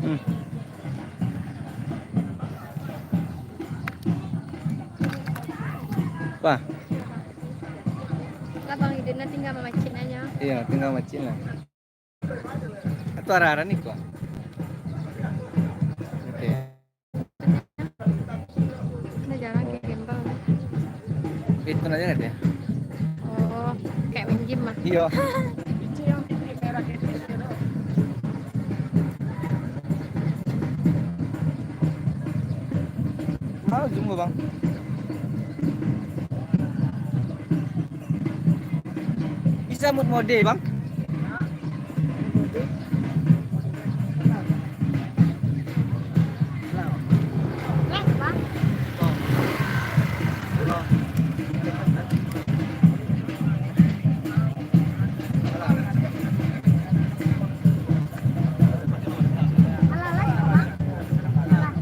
Hmm. Wah, Lah Bang Idena tinggal memacin aja. iya tinggal macin lah. Itu arah-arah nih kok. Oke. Nah jarang kayak gimbal. Itu aja nggak deh? Oh, kayak main game mah. Iya. Mau zoom nggak, Bang? Bisa mood mode, Bang? Lah, Bang. Alah, Bang. Alah.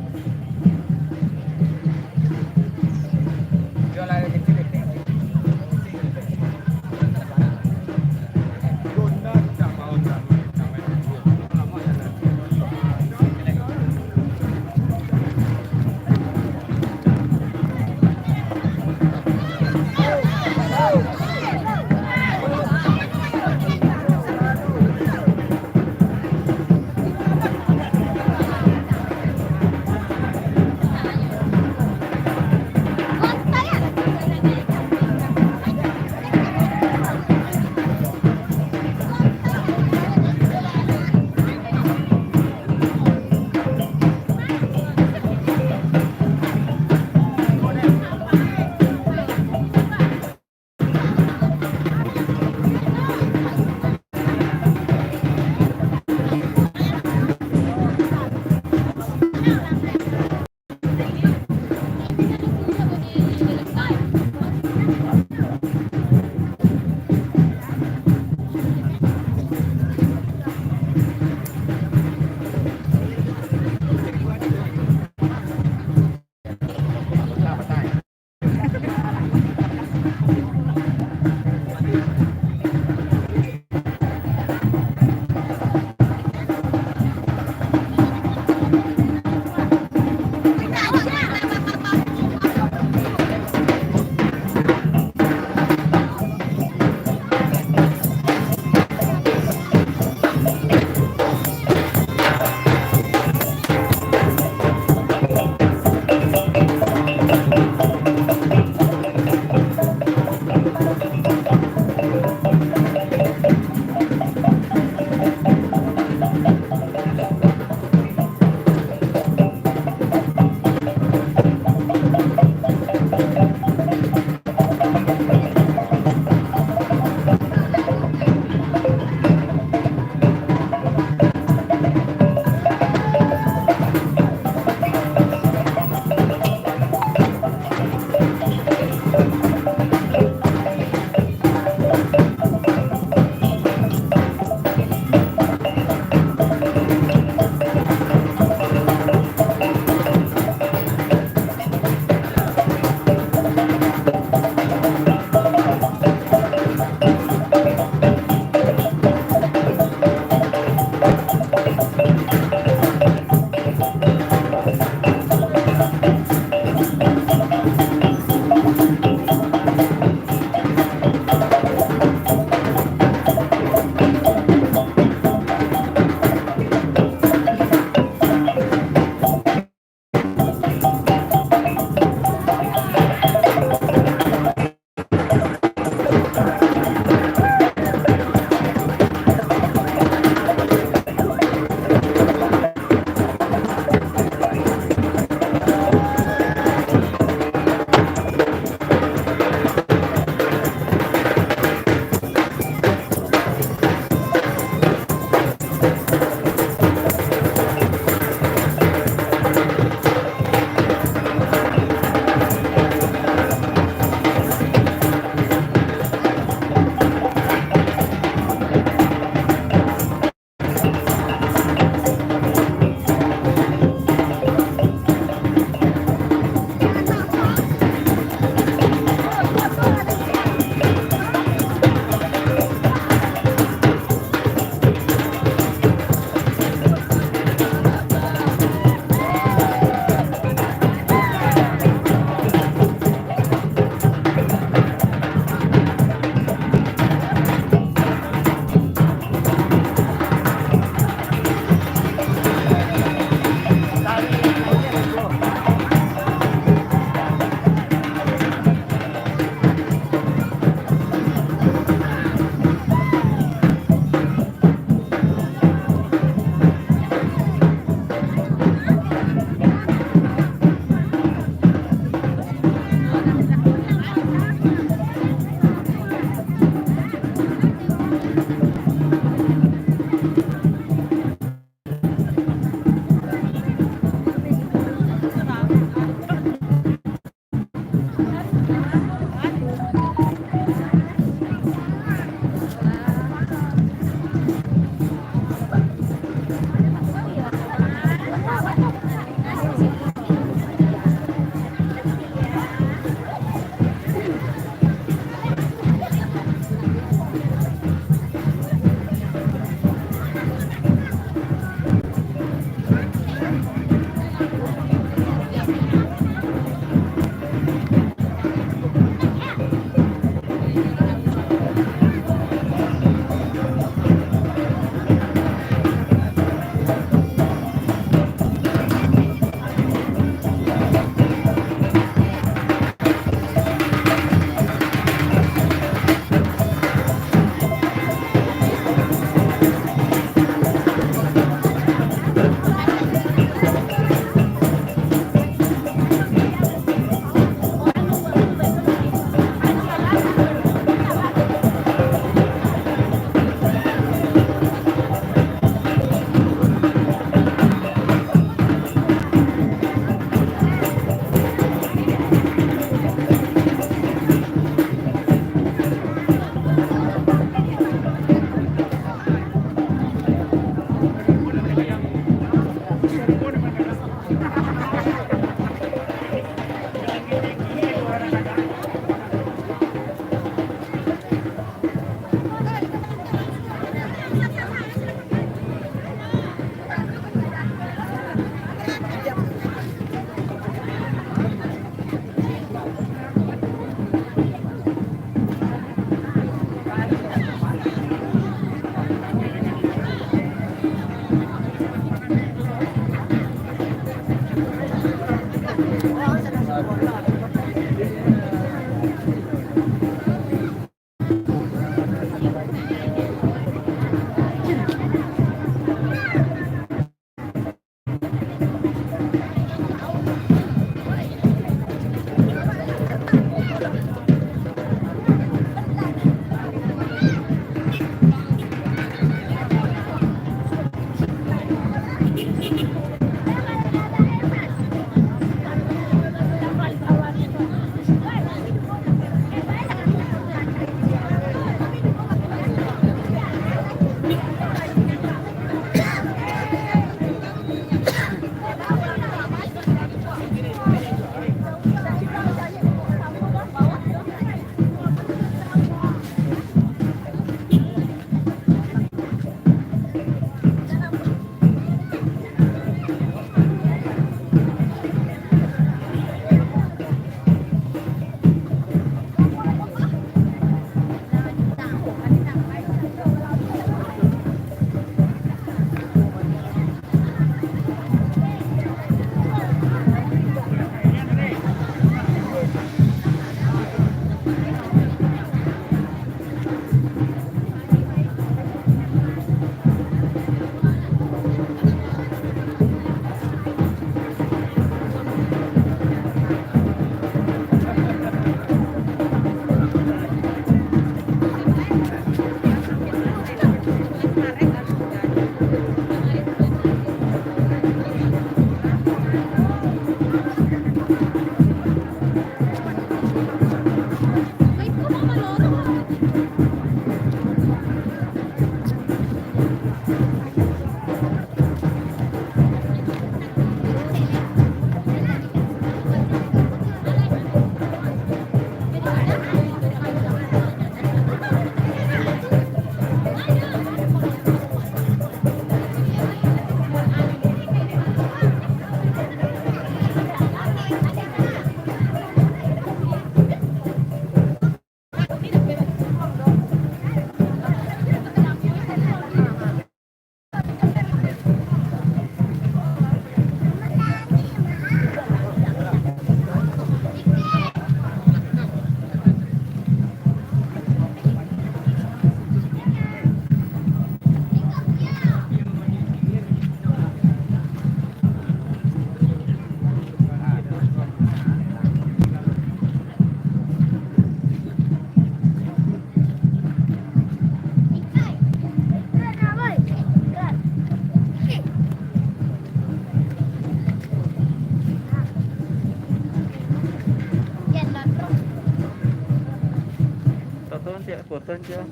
Foto aja.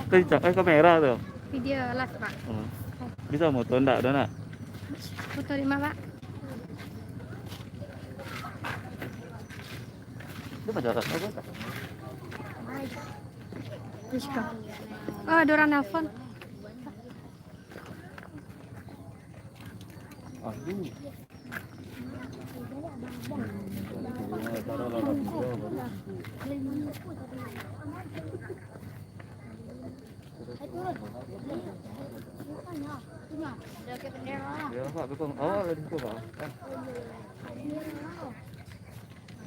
Kencang kamera tuh. Video las pak. Bisa moto enggak ada nak? Foto di mana pak? Itu majalah apa? Rizka. Oh ada orang nelfon. Aduh. Ya Pak, betul. Awal ada di situ Pak.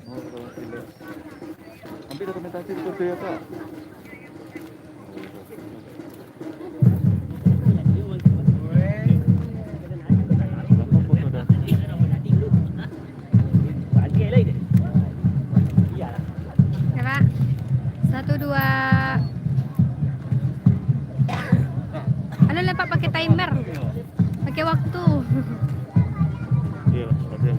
Oh, tidak. Ambil dokumentasi itu ya Pak. Ya pak. 1, 2. Anu lepak pakai timer. Pakai waktu. Iya, pasti.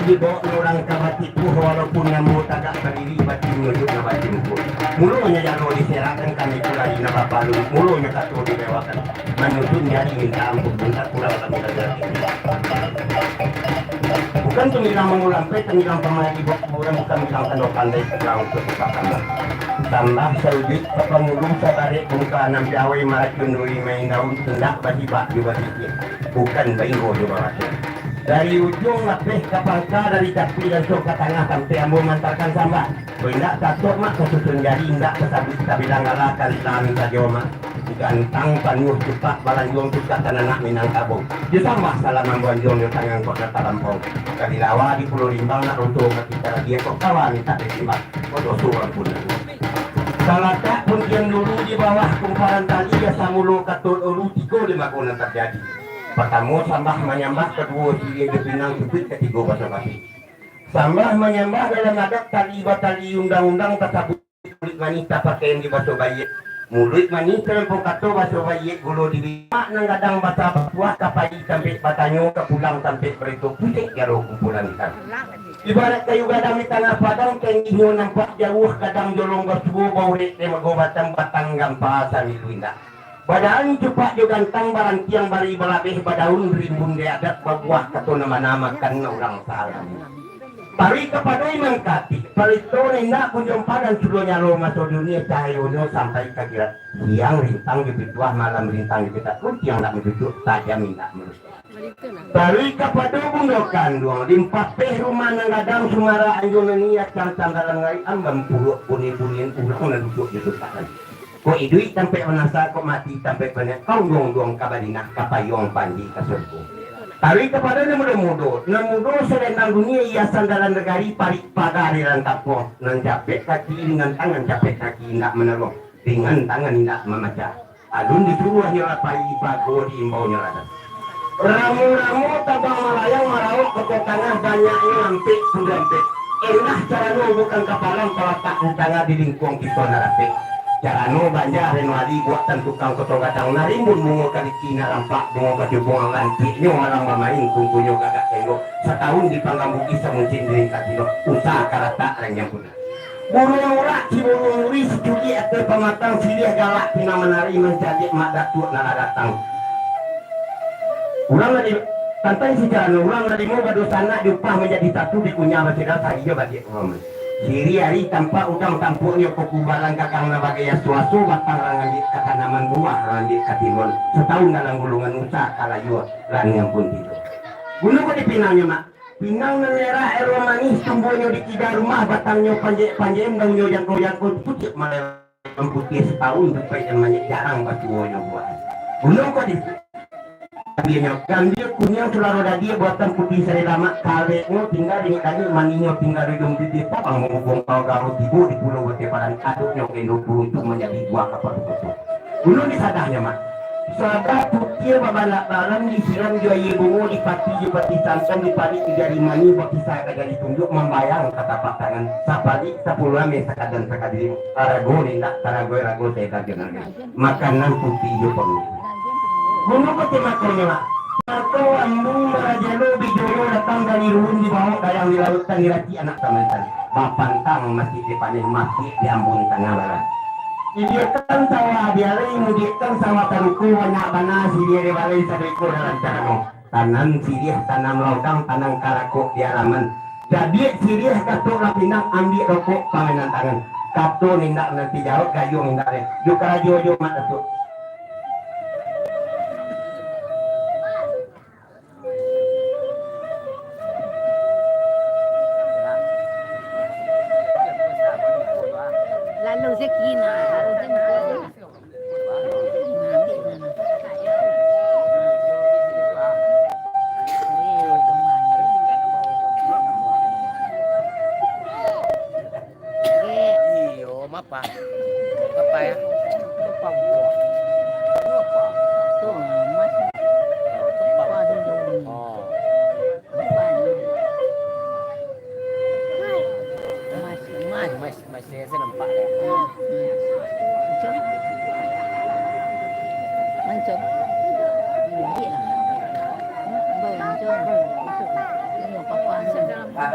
dibawa orang kabatipu walaupun namu tagak berdiri bati menuju na bati mukul. Mulunya jalo diserakan kami kulai na bapalu. Mulunya katu dilewakan. Menuju nyari minta ampun minta kurang kami terjadi. Bukan tumilang mengulampai, tumilang pemahagi bukan bukan bilang kandung pandai kurang untuk dipakam. Tambah saudit pemulung sabari buka enam jawai maracun duri main daun tendak bagi bak juga dikit. Bukan baingo juga masih. Dari ujung lapeh ke pangka dari capi dan sok ke tengah sampai ambo mantarkan sambah. Hendak tatok mak kesusun jadi hendak kesabit kita bilang ngalah kali lami saja mak. Gantang panuh cepat balanjong tukat dan anak Minangkabau. Dia sambah salam ambuanjong di tangan kok nata lampau. Kali lawa di Pulau Limbang nak runtuh ketika dia kok kawan tak disimak. Kodoh suang pun. Salata pun yang dulu di bawah kumparan tali ya samulu katut ulu tiga lima kunan terjadi. Pertama sambah menyambah, kedua dia dipinang sepit, ketiga basa-basi. Sambah menyambah dalam adat tali batali undang-undang tersebut kulit wanita pakaian di basa bayi. Mulut wanita yang pokato basa bayi gulu di lima nang kadang basa buah kapai sampai batanyo ke pulang sampai beritu putih jaro kumpulan ikan. Ibarat kayu gadang di tengah padang kenginyo nampak jauh kadang jolong bersubu bau rek demago batang gampang samilu indah. Padahal cepat juga gantang barang tiang bari balabeh badaun rimbun de adat babuah kato nama-nama kan orang salah. Pari kepada imang kati, pari to nenda kunjung padan sudonya lo masuk dunia cahayono sampai kagirat. Siang rintang di pituah malam rintang di pitat pun tiang tak mencucuk saja minta menurut. Pari kepada bundokan doang limpas peh rumah nanggadang sumara anjona niat can sandalangai ambam puruk puni-punian ulang na duduk di tutaan. Ko idui sampai menasa ko mati sampai banyak kau dong kabadina kapayong panji kasurku. Tari kepada nemudo selendang dunia ia sandalan negari parik pada aliran tapo nan capek kaki dengan tangan capek kaki tidak menolong dengan tangan tidak memecah. Alun disuruh nyerapai bago diimbau nyerada. Ramu-ramu tabang melayang merauk ke tengah banyaknya lampik sudampik. Enak cara lo bukan kapalan kalau tak tengah di lingkung kita narapik. Jarano banjar renwali buatan tukang kotong gadang narimbun bungo kali Cina lampak bungo kacau bungo lantiknya malang mamain kungkunyo gagak tengok setahun di panggambuki semuncin dari katino usaha karata rengyang puna burung urak si burung uri secuki atau pematang silih galak pina menari menjadi mak datuk nara datang ulang lagi tantai si Jarano ulang lagi mau badosana diupah menjadi satu dikunyah masih saya iya bagi Siri hari tanpa udang tampuknya kukubalan kakang nabagaya suasu batang rangandik katanaman buah rangandik katimun setahun dalam gulungan usaha kalayu lan yang pun tidur gunung ko dipinangnya mak pinang nenera ero manis tumbuhnya di tiga rumah batangnya panjem daunnya yang koyang putih malah putih setahun sampai yang banyak jarang batuonya buah gunung ko Gambir kunyang selalu dia buatan putih sari lama kaleknya tinggal di tadi maninya tinggal di titik papang menghubung kau garut ibu di pulau Bateparan aduknya ke untuk menjadi dua kapal itu belum disadahnya mak sahabat putih babalak balam disiram jaya bungo di pati santan di padi 35 ni bagi saya dari tunjuk membayang kata pasangan sapadi 10 ame sakadan sakadiri arago nindak rago saya kajian makanan putih itu perlu Gunung ko timakonya mak. Marco ambung merajalo bijoyo datang dari ruun di bawah kayang di laut tangirati anak teman-teman. Bapantang masih dipanen mati di ambung tengah barat. Didiakan sawah biarai mudiakan sawah taruku banyak bana sidia balai sadeko dalam carano. Tanam sirih tanam lautang tanam karako di halaman. Jadi sirih kato lapinang ambil rokok pamenan tangan. Kato nindak nanti jauh kayu nindak deh. Duka jojo mak datuk. Rezekina, apa ya? Masih saya nampak ya. Mancung. Iya. Mancung. Ini apa-apa.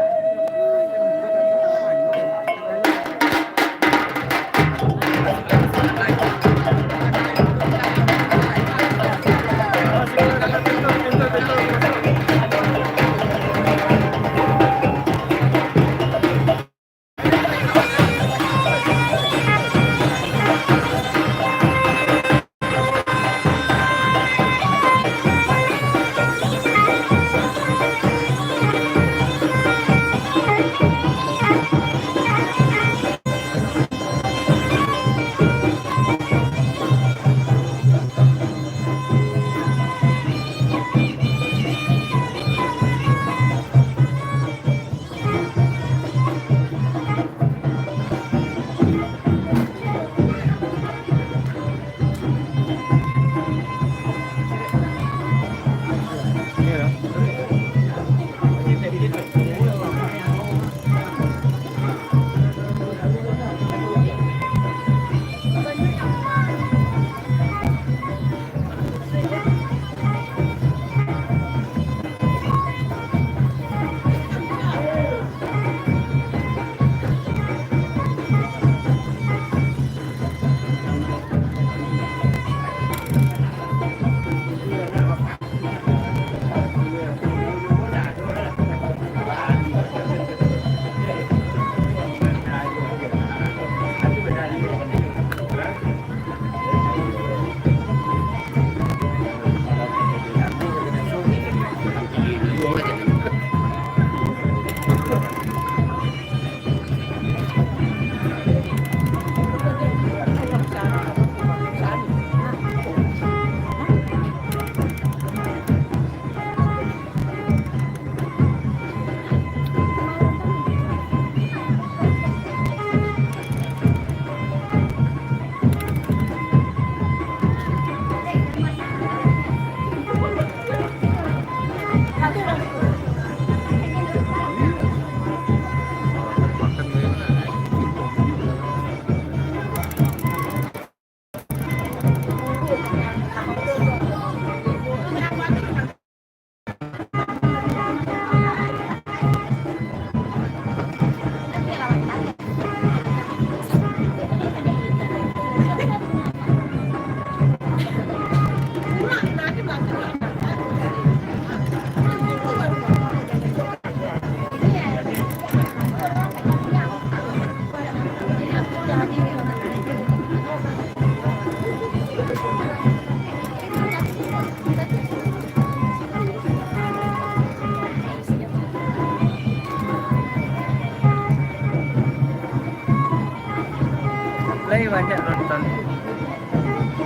banyak nonton.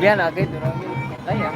Dia lagi turun tayang.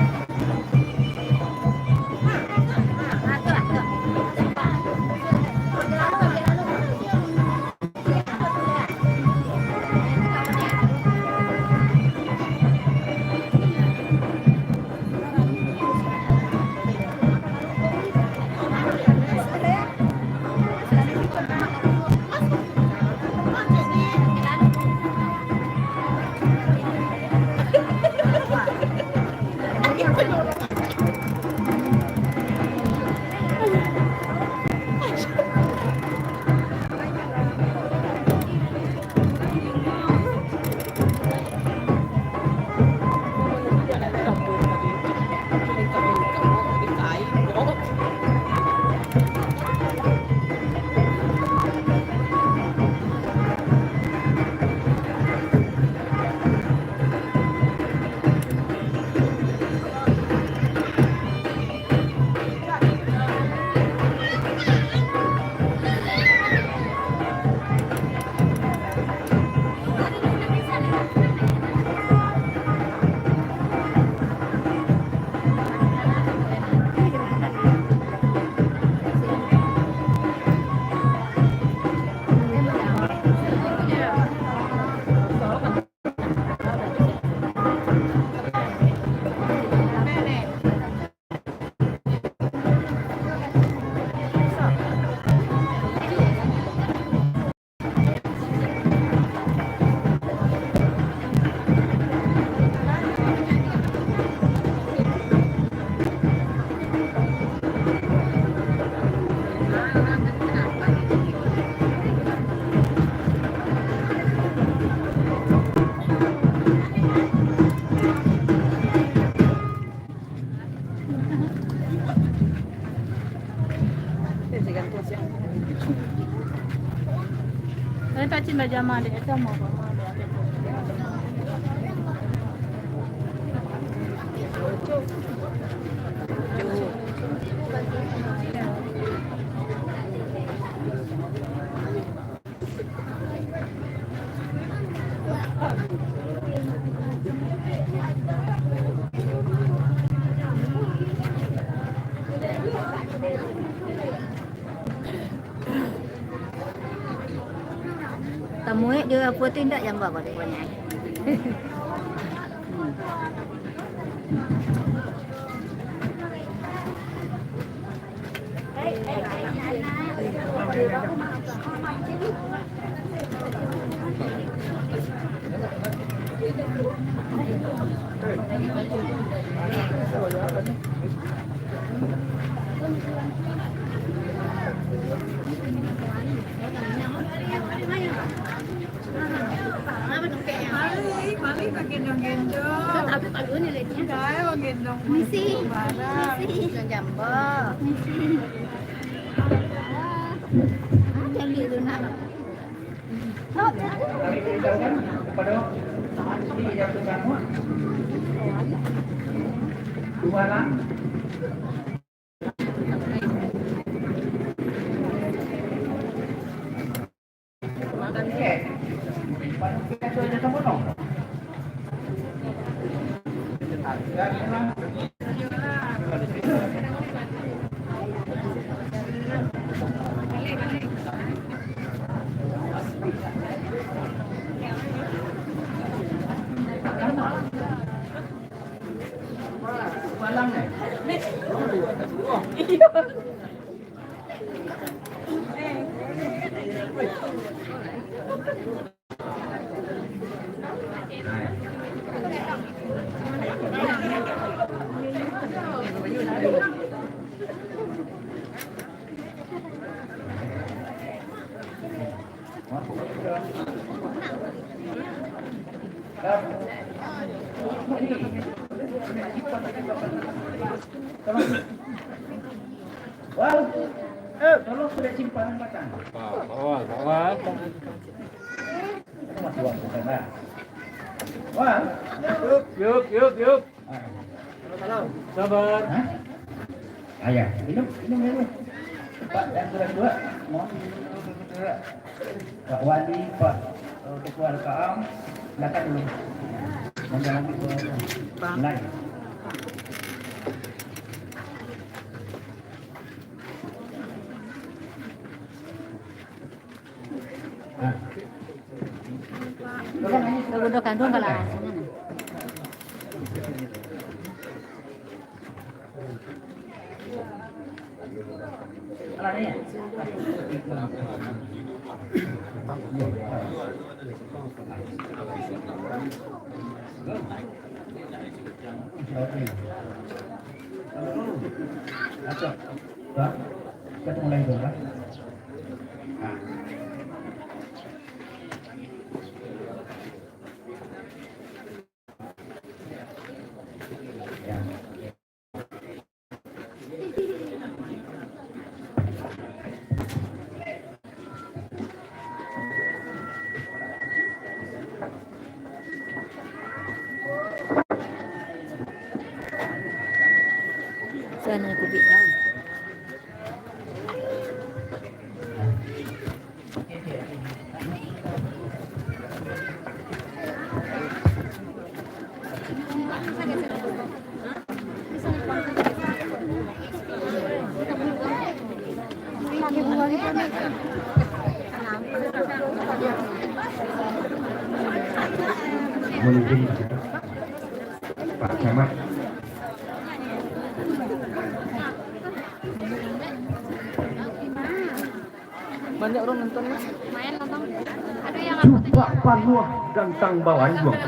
Tak cinta jamaah dia itu mau apa? Tamunya dia apa tindak yang bawa dia banyak. Misi, jambo. Ada lihat nak. Tolong sudah simpanan batang. Bawa. Masih waktu sana. Wah, Yuk. Sabar. Ayah, minum. Pak, yang kedua, mohon. Pak Wadi, Pak Ketua RKM, Belakang dulu. Jangan lagi ke lain. Duduk kandung kalau Kita mulai dulu. sana kubik kan. Mungkin Pak Camat. Banyak orang nonton ya. Main nonton. Aduh yang Coba panuah gantang bawanjuang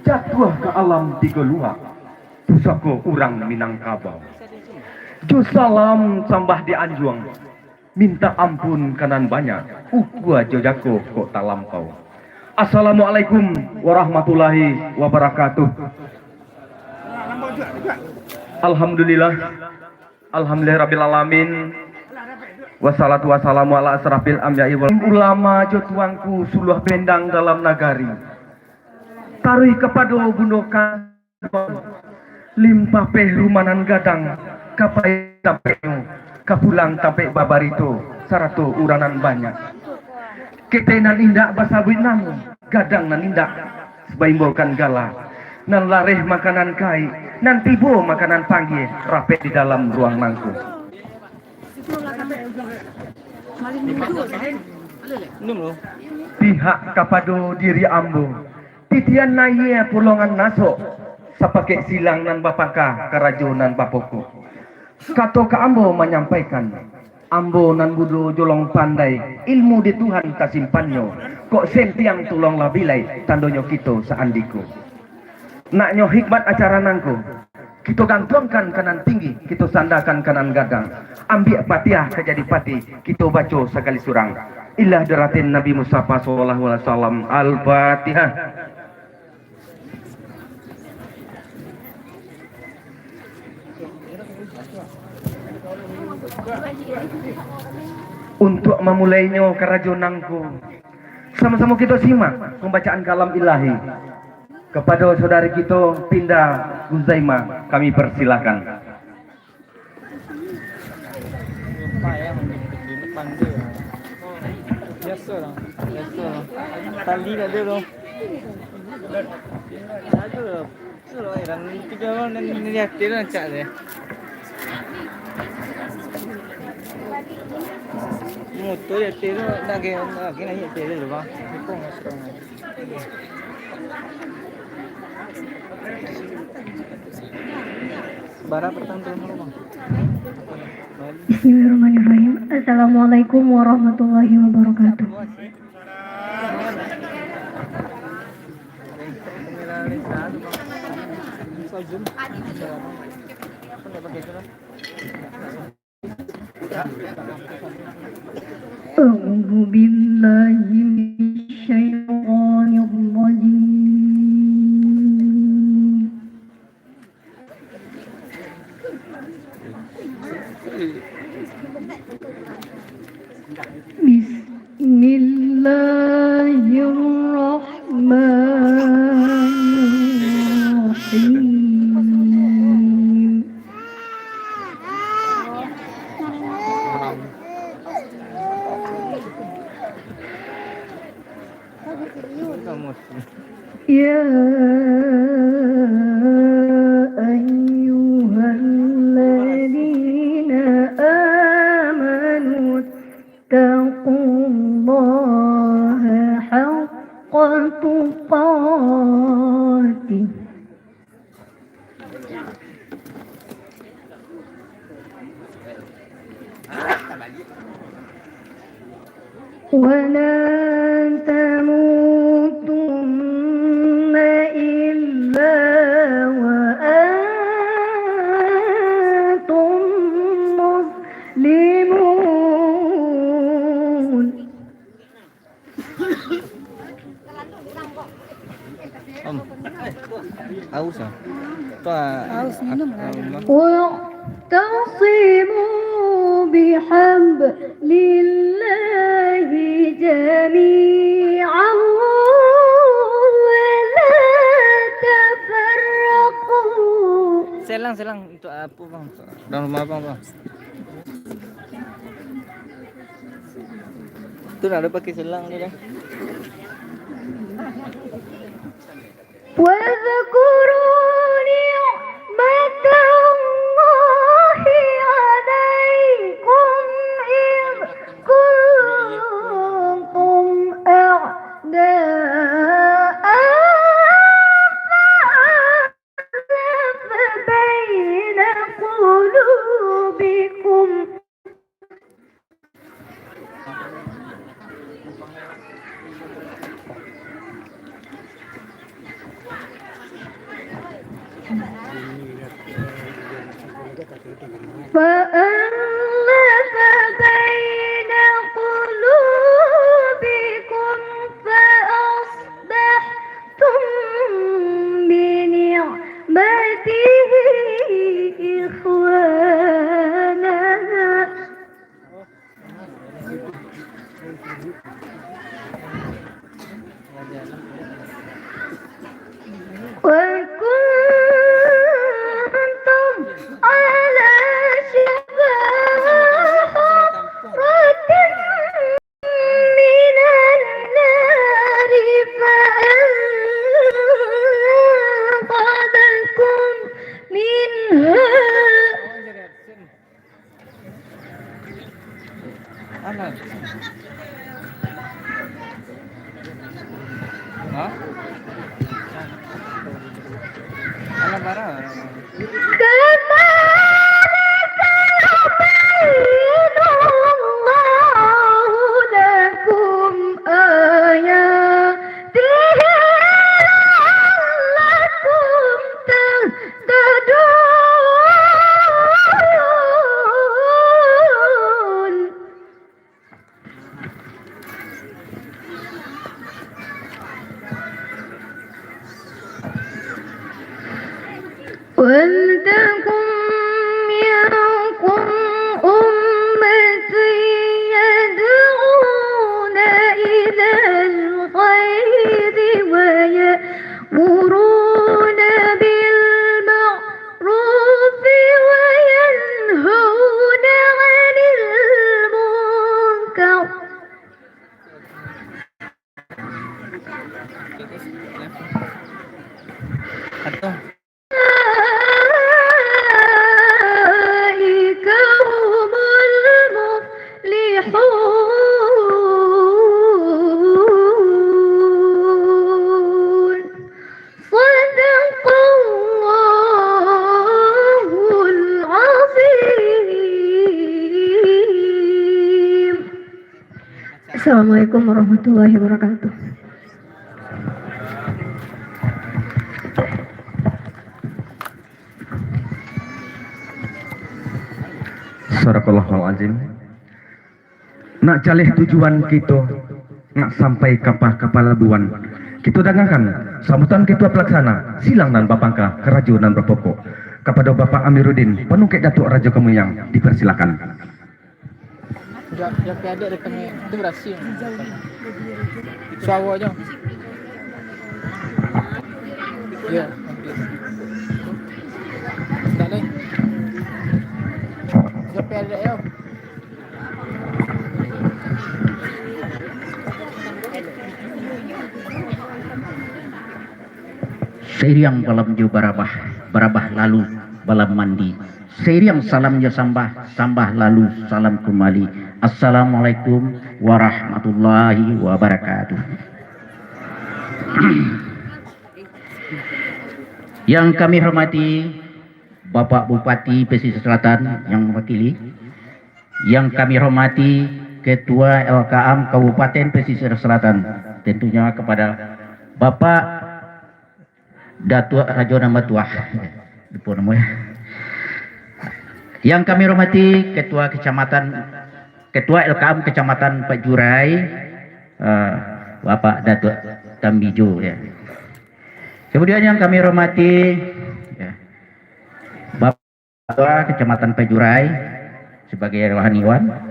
jatuh ke alam tiga luar pusako urang Minangkabau jo salam sambah di anjuang minta ampun kanan banyak ukua jojako kok tak lampau. Assalamualaikum warahmatullahi wabarakatuh. Alhamdulillah Alhamdulillahirabbil alamin. Wassalatu wassalamu ala asrafil anbiya'i wal ulama jo tuangku suluh bendang dalam nagari. Taruh kepada bunukan limpah peh rumanan gadang kapai sampai kapulang sampai babarito sarato uranan banyak. Ketenan indak basabit namu gadang nan indak sebaimbolkan gala nan lareh makanan kai nan tibo makanan panggil rapet di dalam ruang mangku. Pihak kapado diri ambo titian naye pulongan nasok sapake silang nan bapaka karajonan bapoko kato ka ambo menyampaikan ambo nan budo jolong pandai ilmu di Tuhan kasimpanyo kok sentiang tulong labilai tandonyo kito saandiko naknyo hikmat acara nangko kita gantungkan kanan tinggi, kita sandakan kanan gadang. Ambil patiah kejadi pati, kita baca sekali surang. Ilah deratin Nabi Mustafa sallallahu alaihi wasallam. Al-Fatihah. Untuk memulainya kerajonangku, sama-sama kita simak pembacaan kalam ilahi. Kepada saudari kita Pinda Guzaima kami persilakan. Pak ya di depan dia. Biasa lah. Biasa lah. Tali tak ada loh. Tak ada. Suruh dan tiga orang dan lihat dia nak cak dia. Motor dia tu nak kena hit dia dulu bang. Pun sekarang. Bara pertama dulu bang. Bismillahirrahmanirrahim. Assalamualaikum warahmatullahi wabarakatuh. A'udzu billahi minasyaitonir rajim. Bismillahirrahmanirrahim. Kamu ولن تموتن إلا وأنتم مسلمون. Om. Haus ah. Haus minum lah. واعتصموا بحبل الله جميعا ولا تفرقوا. Selang untuk apa bang? Dalam rumah bang. Tu nak ada pakai selang ni dah. واذكروا نعمة الله عليكم إذ كنتم أعداء فألف بين قلوبكم فألف بين قلوبكم فأصبحتم بنعمته إخوانا وكنتم على شفا حفرة من النار فأنقذكم منها. Alah. Ha? Alah barang. كذلك يبين الله لكم آياته لعلكم تهتدون. ولتكن منكم أمة يدعون إلى الخير ويأمرون بالمعروف وينهون عن المنكر. Atau أولئك هم المفلحون. صدق الله العظيم. Assalamualaikum warahmatullahi wabarakatuh. Sadaqallahul azim. Nak calih tujuan kita, nak sampai kapal labuan. Kita dengarkan sambutan kita pelaksana silang dan bapangka kerajo dan berpokok kepada Bapak Amiruddin Penungkit Datuk Raja Kemuliaan, dipersilakan. Yang ada dekat ni tu rahsia. Suara je. Ya. Tak leh. Siapa ada ya? Seriang balam ju barabah lalu balam mandi. Seriang salam ya sambah lalu salam kembali. Assalamualaikum warahmatullahi wabarakatuh. Yang kami hormati Bapak Bupati Pesisir Selatan yang mewakili, yang kami hormati Ketua LKM Kabupaten Pesisir Selatan, tentunya kepada Bapak Datuk Rajo Namatuah, yang kami hormati Ketua LKM Kecamatan Pajurai, Bapak Datuk Tambijo, ya. Kemudian yang kami hormati ya, Bapak Kecamatan Pajurai sebagai rohaniwan,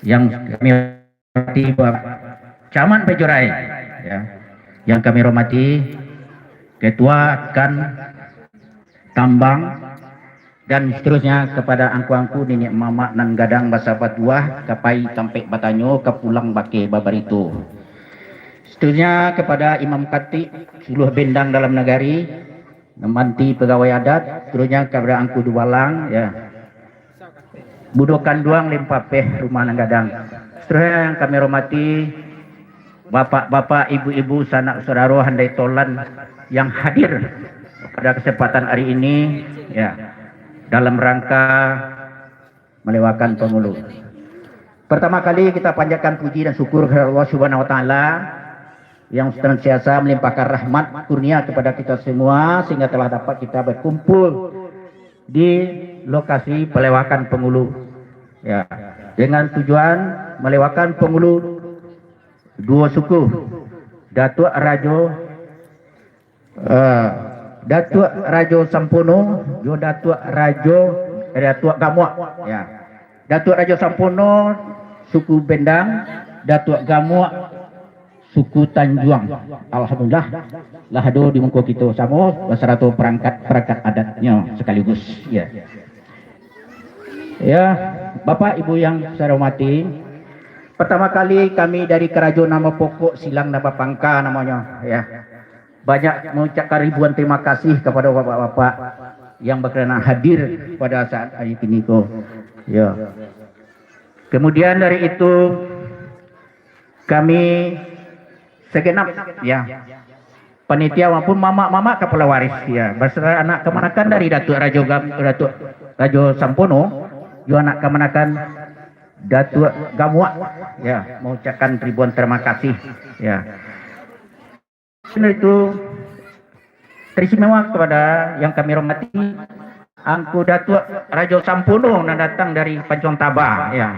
yang kami hormati Bapak Camat Pajurai, ya. Yang kami hormati Ketua Kan Tambang dan seterusnya kepada angku-angku nenek mama nan gadang basa batuah kapai sampai batanyo kapulang bake babarito. Seterusnya kepada Imam Khatib seluruh bendang dalam negari, Manti pegawai adat, seterusnya kepada angku dualang, ya. Budokan duang lempapeh rumah nang gadang. Seterusnya yang kami hormati bapak-bapak, ibu-ibu, sanak saudara handai tolan yang hadir pada kesempatan hari ini, ya, dalam rangka melewakan pemulu. Pertama kali kita panjatkan puji dan syukur kepada Allah Subhanahu wa taala yang senantiasa melimpahkan rahmat kurnia kepada kita semua sehingga telah dapat kita berkumpul di lokasi pelewakan pengulu, ya, dengan tujuan melewakan pengulu dua suku, Datuk Rajo Sampono, Datuk Gamuak, ya. Datuk Rajo Sampono suku Bendang, Datuk Gamuak suku Tanjuang. Alhamdulillah lah ado di muka kita sama beserta perangkat adatnya sekaligus, ya. Ya, Bapak Ibu yang saya hormati, pertama kali kami dari Kerajaan nama pokok Silang Nama Pangka namanya, ya. Banyak mengucapkan ribuan terima kasih kepada bapak-bapak yang berkenan hadir pada saat hari ini, ya. Kemudian dari itu kami segenap, ya, panitia maupun mama-mama kepala waris, ya, beserta anak kemenakan dari Datuk Rajo Sampono, juga anak kemenakan Datuk Gamuak, ya, mengucapkan ribuan terima kasih, ya. Itu teristimewa kepada yang kami hormati angku Datuk Rajo Sampono yang datang dari Pancong Taba, ya.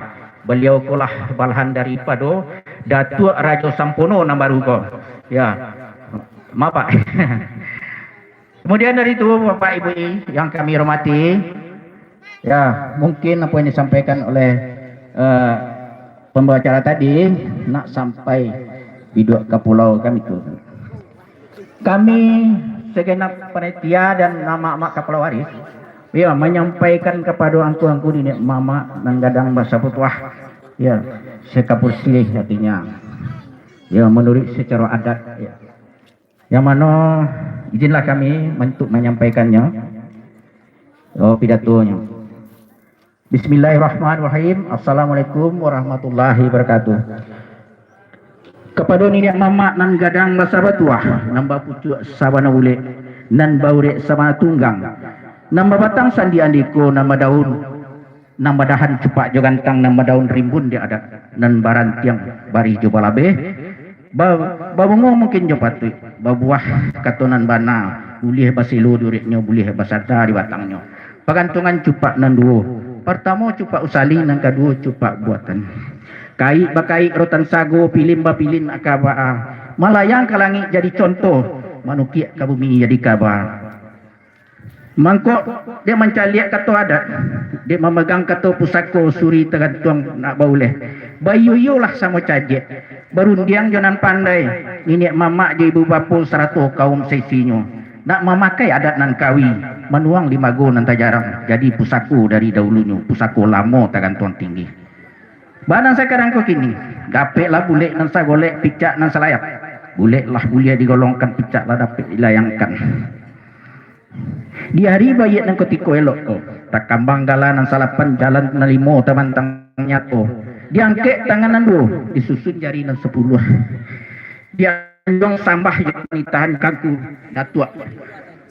Beliau kulah balahan daripada Datuk Rajo Sampono nambaru ko, ya. Maaf Pak. Kemudian dari itu Bapak Ibu yang kami hormati, ya, mungkin apa yang disampaikan oleh pembicara tadi nak sampai hidup ke pulau kami itu. Kami segenap panitia dan nama-nama kepala waris, ya, menyampaikan kepada angku-angku ini mama nang gadang bahasa putuah, ya, sekapur silih artinya, ya, menurut secara adat, ya. Yang mana izinlah kami untuk menyampaikannya, pidatonya. Bismillahirrahmanirrahim. Assalamualaikum warahmatullahi wabarakatuh. Kepada nenek mama nan gadang basa batuah, nambah pucuk sabana ule, nan baure sabana tunggang, nambah batang sandi andiko, nambah daun, nambah dahan cepak jogantang, nambah daun rimbun dia ada, nan barantiang bari jobalabe, babungo mungkin jopatu, babuah katonan bana, boleh basilu duriknya, boleh basada di batangnya, pagantungan cepak nan duo, pertama cepak usali, nan kedua cepak buatan. Kai bakai rotan sago pilin bapilin akaba malayang kalangi jadi contoh manukia ke bumi jadi kabar. Mangkok dia mencaliak kata adat, dia memegang kata pusako suri tergantung nak bauleh. Bayuyulah sama cajek. Berundiang jangan pandai. Nenek mama je ibu bapa seratus kaum sesinya. Nak memakai adat nan kawi, menuang lima go nan jarang. Jadi pusako dari dahulunya, pusako lama tergantung tinggi. Badan sekarang kau kini, dapet lah boleh nan sa golek picak nan salayap, boleh lah boleh digolongkan picak lah dapet dilayangkan. Di hari bayat nan kotiko elok ko, tak kambang galan nan salapan jalan nan limo taman tangnya ko, diangket tangan nan dua, disusun jari nan 10. Dia anjong sambah yang tahan kaku datua,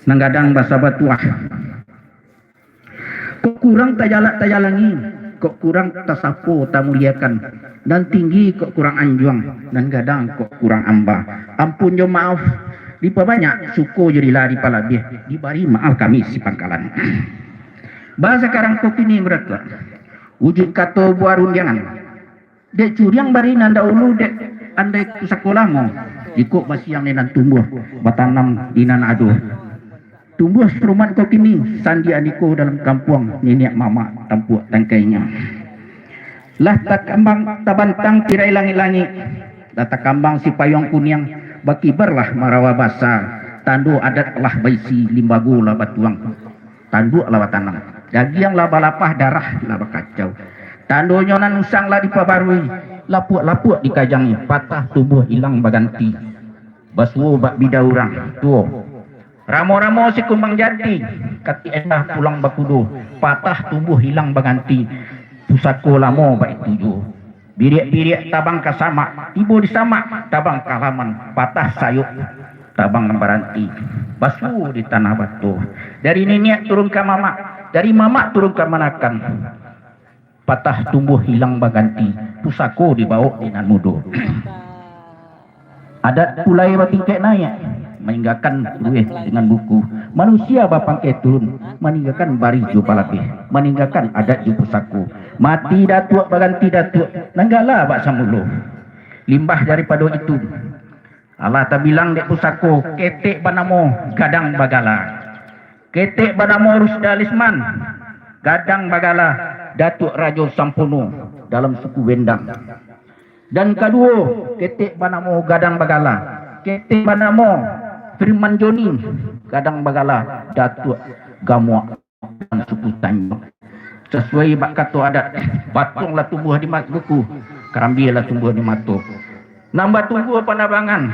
nanggadang basa batuah. Kurang tajalangi. kok kurang tasapo tamuliakan, dan tinggi kok kurang anjuang, dan gadang kok kurang amba. Ampun jo maaf, diperbanyak suko jadilah dipalabih, dibari maaf kami si pangkalan. Bahasa sekarang kok kini beratlah. Wujud kata buah runjangan. Dek curiang bari nanda ulu dek andai sekolah mo. Jikuk masih yang nenan tumbuh batanam dinan aduh. Tumbuh perumahan kau kini sandi aniko dalam kampung nenek mama tampuk tangkainya. Lah tak kambang tabantang tirai langit-langit. Data kambang si payung kuning bakibarlah marawa basa. Tandu adat lah baisi limbagu lah batuang. Tandu lah batanam. Daging lah balapah darah lah bakacau. Tandu nyonan usang lah dipabarui. Lapuk-lapuk dikajangi. Patah tubuh hilang baganti. Baswo bak bidaurang. Tuh. Ramo-ramo si kumbang jati, kati endah pulang bakudu, patah tubuh hilang baganti, pusako lamo baik tuju. Biriak-biriak tabang kasama, ibu disama, tabang kalaman, patah sayuk, tabang baranti. Basu di tanah batu. Dari nenek turun ke mama, dari mama turun ke manakan. Patah tubuh hilang baganti, pusako dibawa dengan mudu. Adat pulai batingkek naik. Meninggalkan duit dengan buku. Manusia bapangke turun, meninggalkan bari jo palapih, meninggalkan adat jo pusaku. Mati datuk baganti datuk, nanggala bak samulu. Limbah daripada itu. Allah tak bilang dek pusaku, ketek banamo gadang bagala. Ketek banamo Rusdalisman, gadang bagala, Datuk Rajo Sampono dalam suku Wendang. Dan kedua, ketek banamo gadang bagala. Ketek banamo Firman Joni, kadang bagala, Datuk Gamuak dan suku Tanjung. Sesuai bak kata adat, batunglah tumbuh di buku, kerambilah tumbuh di matu. Nambah tumbuh panabangan,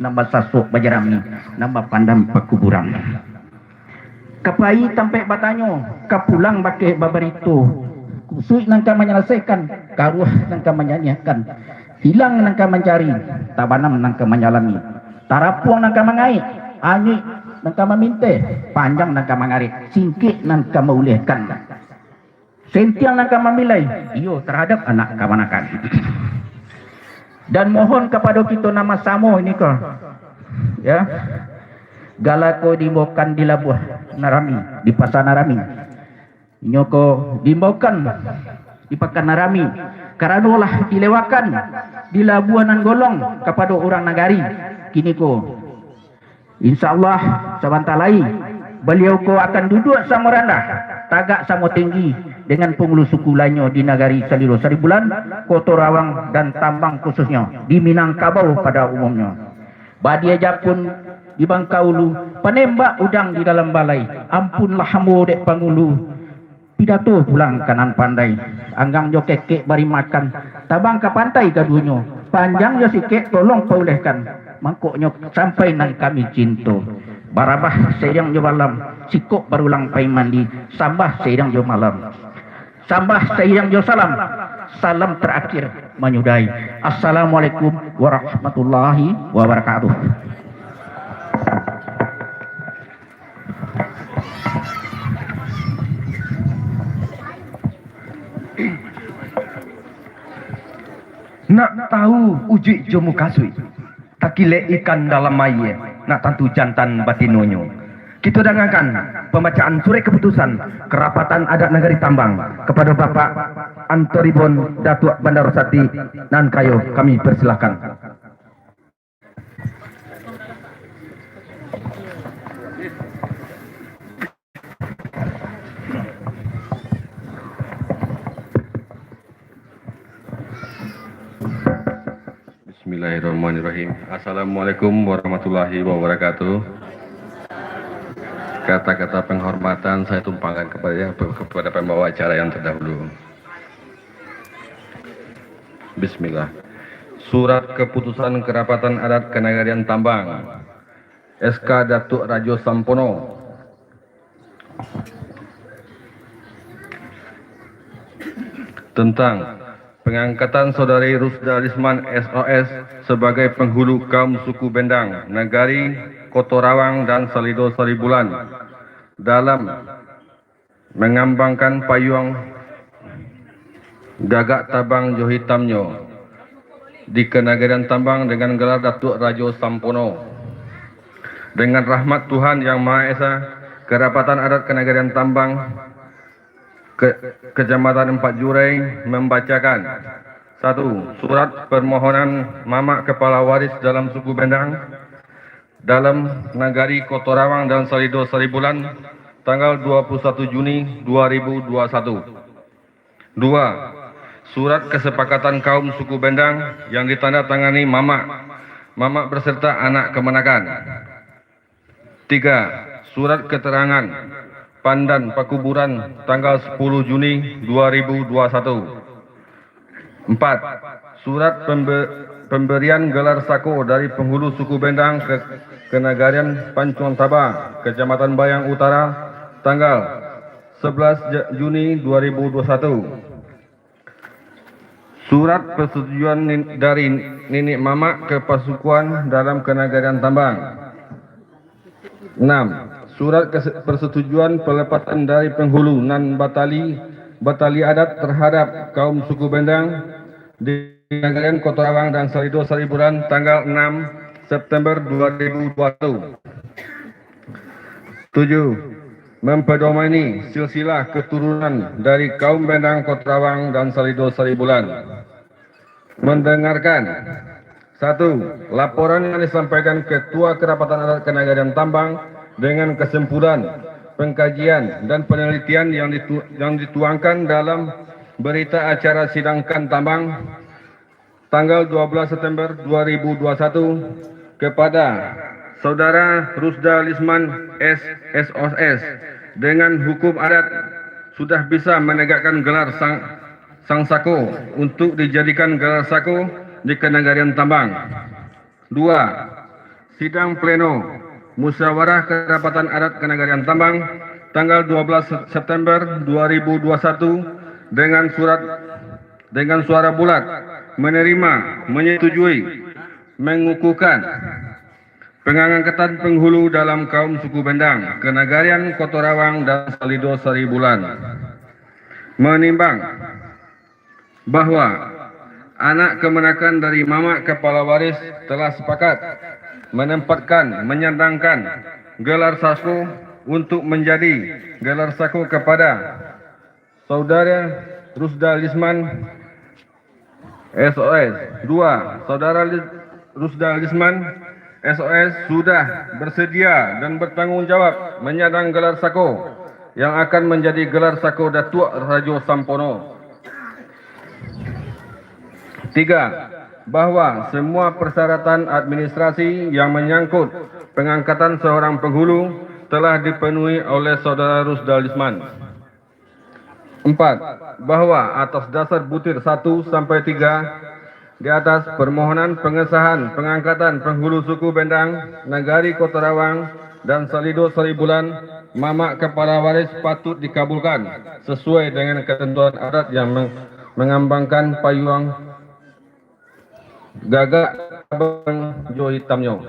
nambah sasuk bajarami, nambah pandam pakuburang. Kapai tampai batanyo, kapulang pakai babarito. Kusui nangka menyelesaikan, karuh nangka menyanyikan, hilang nangka mencari, tabanam nangka menyalami. Tarapuang nangka mangait, ani nangka meminte, panjang nangka mangarit, singkit nangka maulihkan, sentiang nangka memilai, iyo terhadap anak kamanakan. Dan mohon kepada kita nama samo ini kau, ya, galako dimbokan di Labuh Narami, di Pasar Narami, nyoko dimbokan di Pakan Narami, karena olah dilewakan di Labuanan Golong kepada orang nagari. Kini ko, insyaallah sebentar lagi beliau ko akan duduk sama rendah, tagak sama tinggi dengan penghulu suku lainnya di negari Saliro Saribulan, Koto Rawang dan Tambang khususnya di Minangkabau pada umumnya. Badia Japun di Bangkaulu, penembak udang di dalam balai, ampunlah hamu dek pangulu. Pidato pulang kanan pandai, anggang jo kekek bari makan, tabang ke pantai kadunya, panjang jo sikek tolong paulehkan, mangkoknya sampai nang kami cinta. Barabah sedang jo malam, sikok berulang pai mandi, sambah sedang jo malam, sambah sedang jo salam, salam terakhir menyudahi. Assalamualaikum warahmatullahi wabarakatuh. Nak tahu uji jomu kasui, takile ikan dalam maye, nak tantu jantan batinonyo. Kita dengarkan pembacaan surat keputusan kerapatan adat negari Tambang kepada Bapak Antoribon Datuk Bandarosati nan kayo, kami persilahkan. Bismillahirrahmanirrahim. Assalamualaikum warahmatullahi wabarakatuh. Kata-kata penghormatan saya tumpangkan kepada pembawa acara yang terdahulu. Bismillah. Surat keputusan kerapatan adat kenagarian Tambang, SK Datuk Rajo Sampono, tentang pengangkatan Saudari Rusdalisman SOS sebagai penghulu kaum suku Bendang, Nagari, Koto Rawang dan Salido Saribulan dalam mengambangkan payung Gagak Tabang Jo Hitamnyo di Kenagarian Tambang dengan gelar Datuk Rajo Sampono. Dengan rahmat Tuhan Yang Maha Esa, Kerapatan Adat Kenagarian Tambang Kecamatan 4 Jurai membacakan 1. Surat permohonan Mamak Kepala Waris dalam suku Bendang dalam Nagari Kotorawang dan Salido Saribulan tanggal 21 Juni 2021. 2. Surat kesepakatan kaum suku Bendang yang ditandatangani Mamak berserta anak kemenakan. 3. Surat keterangan Pandan Pakuburan tanggal 10 Juni 2021. 4. Surat pemberian gelar sako dari penghulu suku Bendang ke Kenagarian Pancong Taba, Kecamatan Bayang Utara tanggal 11 Juni 2021. Surat persetujuan dari Nenek Mamak ke pasukan dalam Kenagarian Tambang. 6. Surat persetujuan pelepatan dari penghulu nan batali adat terhadap kaum suku Bendang di Kenagarian Kotorawang dan Salido Saribulan tanggal 6 September 2021. 7. Mempedomani silsilah keturunan dari kaum Bendang Kotorawang dan Salido Saribulan. Mendengarkan 1. Laporan yang disampaikan Ketua Kerapatan Adat Kenagarian Tambang dengan kesimpulan pengkajian dan penelitian yang dituangkan dalam berita acara sidangkan tambang tanggal 12 September 2021 kepada Saudara Rusda Lisman SOS dengan hukum adat sudah bisa menegakkan gelar sang sako untuk dijadikan gelar sako di Kenagarian Tambang. 2. Sidang pleno Musyawarah Kerapatan Adat Kenagarian Tambang tanggal 12 September 2021 dengan suara bulat menerima, menyetujui, mengukuhkan pengangkatan penghulu dalam kaum suku Bendang, Kenagarian Kotorawang dan Salido Saribulan. Menimbang bahwa anak kemenakan dari Mamak Kepala Waris telah sepakat menyandangkan gelar sako untuk menjadi gelar sako kepada Saudara Rusda Lisman SOS. 2. Saudara Rusda Lisman SOS sudah bersedia dan bertanggung jawab menyandang gelar sako yang akan menjadi gelar sako Datuk Rajo Sampono. 3. Bahwa semua persyaratan administrasi yang menyangkut pengangkatan seorang penghulu telah dipenuhi oleh Saudara Rusda Lisman. 4. Bahwa atas dasar butir 1 sampai 3 di atas permohonan pengesahan pengangkatan penghulu suku Bendang, Nagari Kotorawang dan Salido Saribulan, Mamak Kepala Waris patut dikabulkan sesuai dengan ketentuan adat yang mengambangkan payung Gagak Tabang Jo Hitamnyo.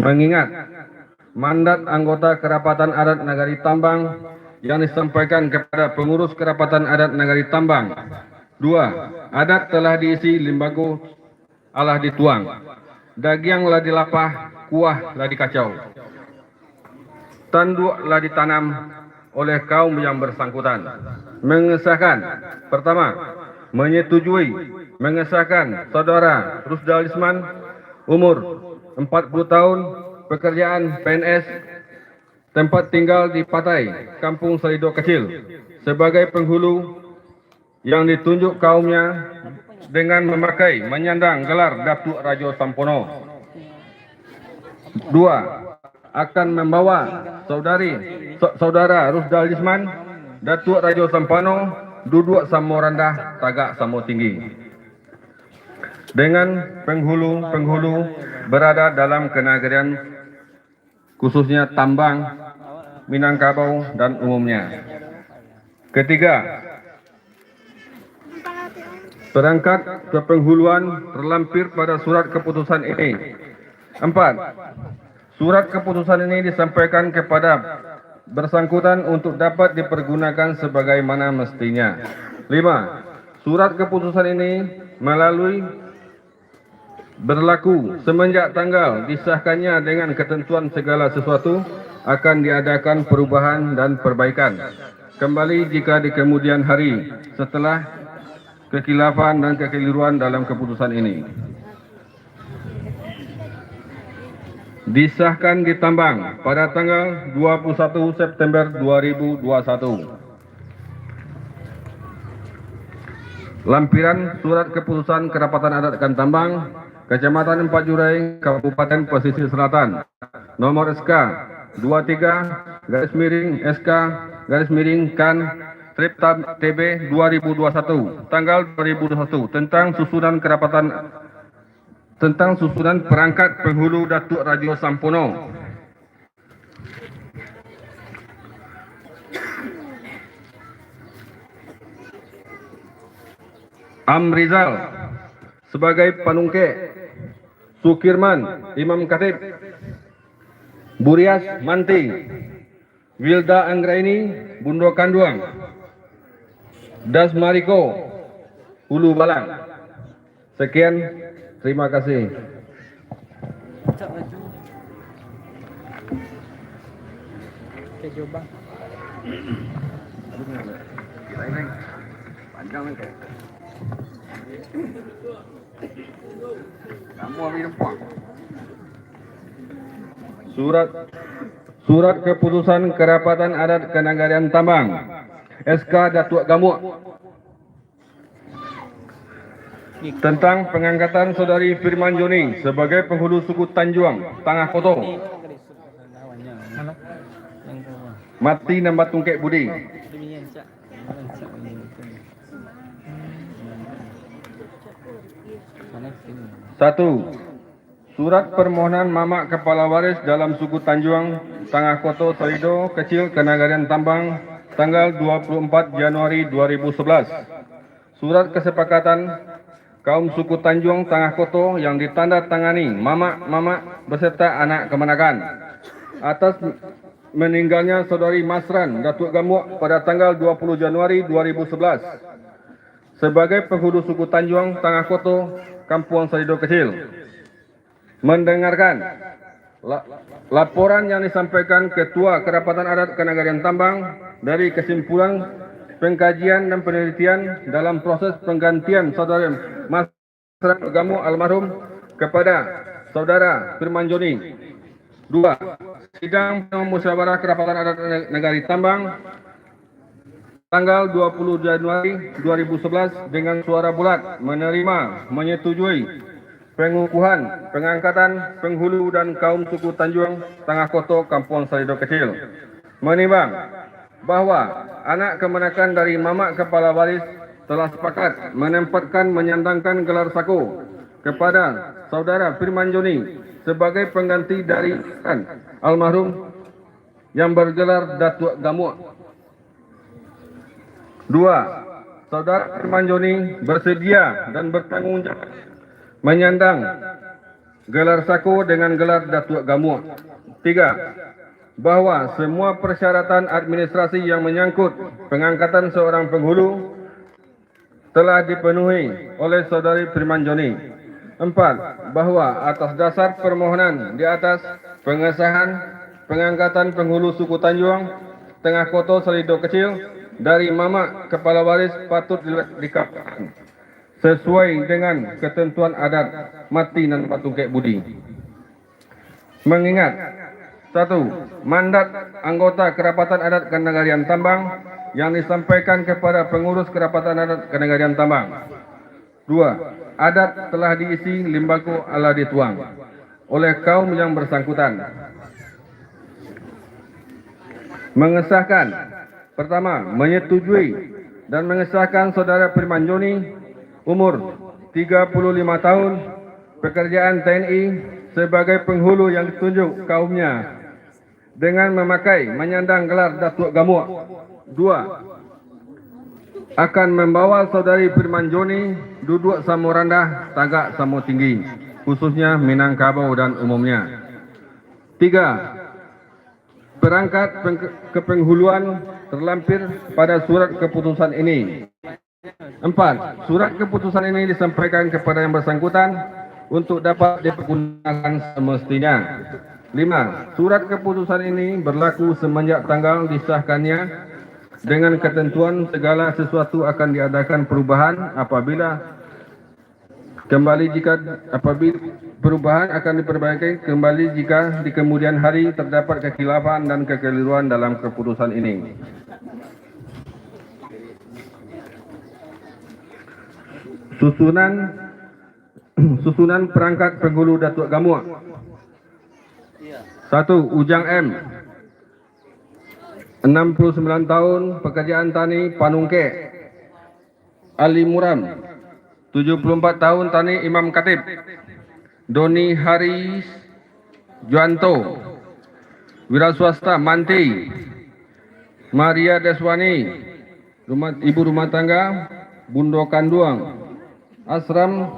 Mengingat mandat anggota Kerapatan Adat Nagari Tambang yang disampaikan kepada pengurus Kerapatan Adat Nagari Tambang. 2. Adat telah diisi, limbago alah dituang, dagiang lah dilapah, kuah lah dikacau, tanduk lah ditanam oleh kaum yang bersangkutan. Mengesahkan, pertama, menyetujui mengesahkan Saudara Rusda Lisman umur 40 tahun, pekerjaan PNS, tempat tinggal di Patai, Kampung Salido Kecil, sebagai penghulu yang ditunjuk kaumnya dengan menyandang gelar Datuk Rajo Sampono. 2. Akan membawa Saudara Rusda Lisman Datuk Rajo Sampono duduk samo rendah, tagak samo tinggi, dengan penghulu berada dalam kenagarian khususnya tambang, Minangkabau dan umumnya. Ketiga, perangkat kepenghuluan terlampir pada surat keputusan ini. 4. Surat keputusan ini disampaikan kepada bersangkutan untuk dapat dipergunakan sebagaimana mestinya. 5. Surat keputusan ini berlaku semenjak tanggal disahkannya dengan ketentuan segala sesuatu akan diadakan perubahan dan perbaikan kembali jika di kemudian hari setelah kekhilafan dan kekeliruan dalam keputusan ini. Disahkan di Tambang pada tanggal 21 September 2021. Lampiran Surat Keputusan Kerapatan Adat Ikan Tambang, Kecamatan Empat Jurai, Kabupaten Pesisir Selatan, nomor SK 23-SK-KAN TB 2021, tanggal 2021 tentang susunan perangkat penghulu Datuk Radio Sampono. Amrizal sebagai panungke, Sukirman Imam Khatib, Burias Manti, Wilda Anggraini Bundo Kanduang, Das Mariko Hulu Balang. Sekian, terima kasih. Surat Keputusan Kerapatan Adat Kenagarian Tambang, SK Datuk Gamuk, tentang pengangkatan Saudari Firman Joni sebagai penghulu suku Tanjuang, Tangah Koto, mati Nambat Tungkek Budi. 1. Surat permohonan Mamak Kepala Waris dalam suku Tanjuang, Tangah Koto, Salido Kecil, Kenagarian Tambang, tanggal 24 Januari 2011. Surat kesepakatan kaum suku Tanjuang, Tangah Koto yang ditandatangani Mamak beserta anak kemenakan atas meninggalnya Saudari Masran Datuk Gamuk pada tanggal 20 Januari 2011 sebagai penghulu suku Tanjuang, Tangah Koto, Kampung Salido Kecil. Mendengarkan laporan yang disampaikan Ketua Kerapatan Adat Kenagarian Tambang dari kesimpulan pengkajian dan penelitian dalam proses penggantian Saudara Masran Gamuk almarhum kepada Saudara Firman Joni. 2. Sidang Musyawarah Kerapatan Adat Negari Tambang tanggal 20 Januari 2011 dengan suara bulat menyetujui pengukuhan pengangkatan penghulu dan kaum suku Tanjuang, Tangah Koto, Kampung Salido Kecil. Menimbang bahawa anak kemenakan dari Mamak Kepala Waris telah sepakat menyandangkan gelar saku kepada Saudara Firman Joni sebagai pengganti dari almarhum yang bergelar Datuk Gamuk. 2. Saudara Firman Joni bersedia dan bertanggungjawab menyandang gelar saku dengan gelar Datuk Gamuk. 3. Bahawa semua persyaratan administrasi yang menyangkut pengangkatan seorang penghulu telah dipenuhi oleh Saudari Firman Joni. 4. Bahawa atas dasar permohonan di atas, pengesahan pengangkatan penghulu suku Tanjuang, Tangah Koto, Salido Kecil dari Mamak Kepala Waris patut dikabulkan sesuai dengan ketentuan adat mati dan patungkek budi. Mengingat 1. Mandat anggota Kerapatan Adat Kenagarian Tambang yang disampaikan kepada pengurus Kerapatan Adat Kenagarian Tambang. 2. Adat telah diisi, limbaku ala dituang oleh kaum yang bersangkutan. Mengesahkan, pertama, menyetujui dan mengesahkan Saudara Firman Joni umur 35 tahun, pekerjaan TNI sebagai penghulu yang ditunjuk kaumnya dengan menyandang gelar Datuk Gamuk. 2. Akan membawa Saudari Firman Joni duduk samo rendah, tagak samo tinggi, khususnya Minangkabau dan umumnya. 3. perangkat kepenghuluan terlampir pada surat keputusan ini. 4. Surat keputusan ini disampaikan kepada yang bersangkutan untuk dapat dipergunakan semestinya. 5. Surat keputusan ini berlaku semenjak tanggal disahkannya dengan ketentuan segala sesuatu akan diadakan perubahan apabila perubahan akan diperbaiki kembali jika di kemudian hari terdapat kekhilafan dan kekeliruan dalam keputusan ini. Susunan perangkat penghulu Datuk Gamuk. 1. Ujang M, 69 tahun, pekerjaan tani Panungke. Ali Muram, 74 tahun, tani Imam Katib. Doni Haris Juanto, wira swasta Manti. Maria Deswani, ibu rumah tangga Bundo Kanduang. Asram,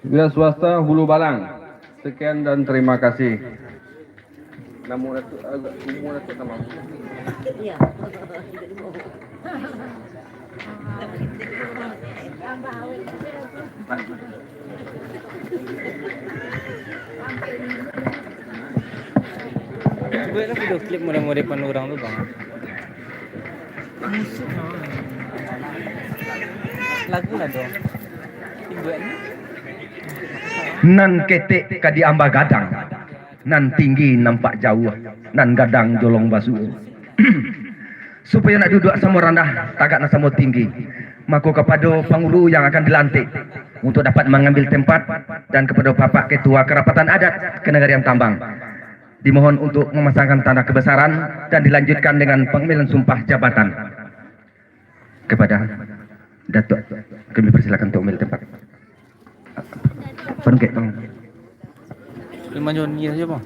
wira swasta Hulu Balang. Sekian dan terima kasih. Namun itu agak umur itu sama. Iya. Buat video klip model-model orang tu bang. Musik lagu lah dong. Buat ni. Nan ketek kadi amba gadang, nan tinggi nampak jauh, nan gadang jolong basuh. Supaya nak duduk sama rendah, tagak nak sama tinggi. Maka kepada penghulu yang akan dilantik untuk dapat mengambil tempat dan kepada Bapak Ketua Kerapatan Adat Kenegarian Tambang dimohon untuk memasangkan tanda kebesaran dan dilanjutkan dengan pengambilan sumpah jabatan. Kepada Datuk, kami persilakan untuk mengambil tempat. Penungkit tolong. 5 Juni saja bang.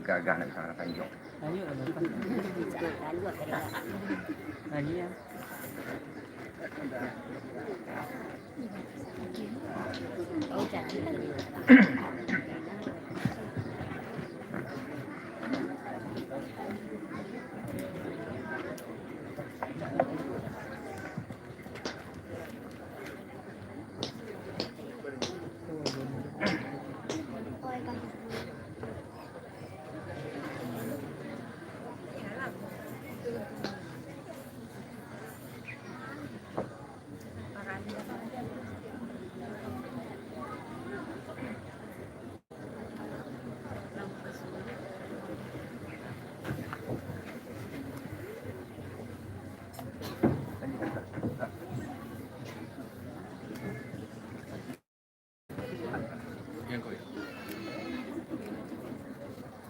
Gagah nak sana tanjung. Lagi ya.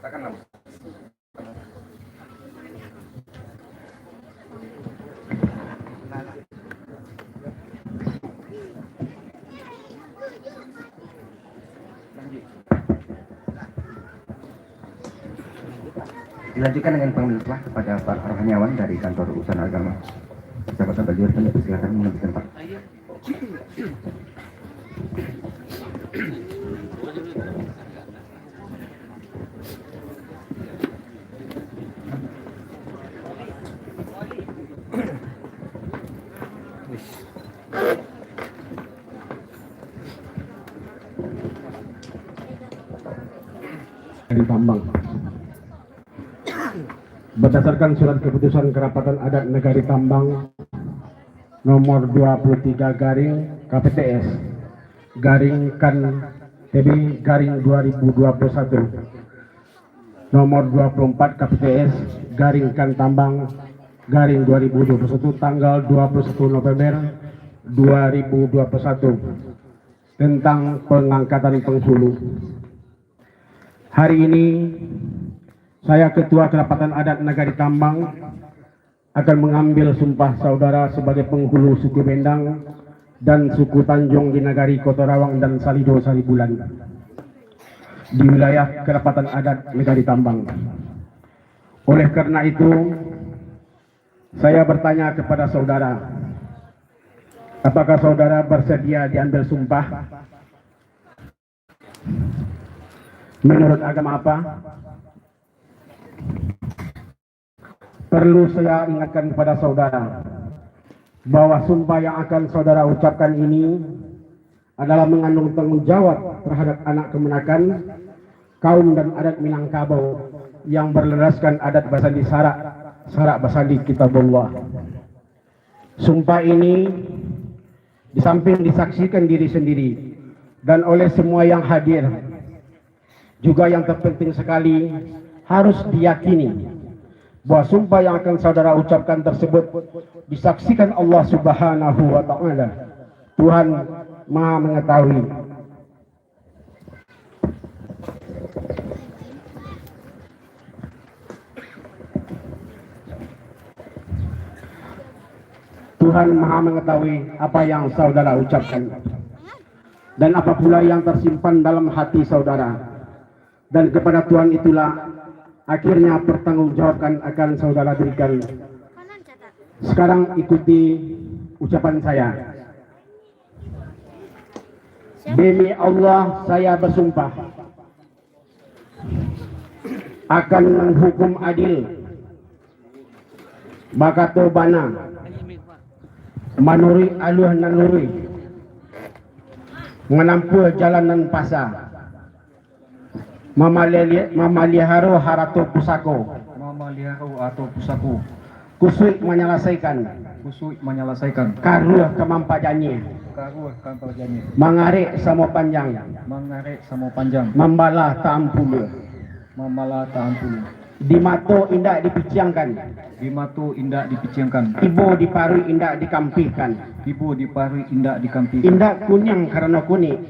Takkan lama. Dilanjutkan dengan pemilihan kepada Pak Rohaniawan dari Kantor Urusan Agama. Jabatan bagi persilakan mengambil tempat. Negari Tambang. Berdasarkan surat keputusan Kerapatan Adat Negari Tambang nomor 23 garing KPTS garing kan TB garing 2021 nomor 24 KPTS garing kan Tambang garing 2021 tanggal 21 November 2021 tentang pengangkatan penghulu. Hari ini saya Ketua Kerapatan Adat Negari Tambang akan mengambil sumpah saudara sebagai penghulu suku Bendang dan suku Tanjung di Nagari Kotorawang dan Salido Saribulan di wilayah Kerapatan Adat Negari Tambang. Oleh karena itu, saya bertanya kepada saudara, apakah saudara bersedia diambil sumpah? Menurut agama apa? Perlu saya ingatkan kepada saudara bahwa sumpah yang akan saudara ucapkan ini adalah mengandung tanggung jawab terhadap anak kemenakan kaum dan adat Minangkabau yang berlandaskan adat Basandi Sarak Basandi Kitabullah. Sumpah ini di samping disaksikan diri sendiri dan oleh semua yang hadir, juga yang terpenting sekali harus diyakini bahwa sumpah yang akan saudara ucapkan tersebut disaksikan Allah Subhanahu wa Ta'ala, Tuhan Maha Mengetahui. Tuhan Maha Mengetahui apa yang saudara ucapkan dan apa pula yang tersimpan dalam hati saudara, dan kepada Tuhan itulah akhirnya pertanggungjawabkan akan saudara berikan. Sekarang ikuti ucapan saya. Demi Allah saya bersumpah akan menghukum adil, bakato bana, manuri aluh nanuri, menampu jalanan pasar, memelihara harato pusako, kusui menyelesaikan karuh kemampajannya, mengarik samo panjang, membalah taampulu, dimato indak dipiciangkan, ibu diparui indak dikampikan, indak kunyang karena kuning,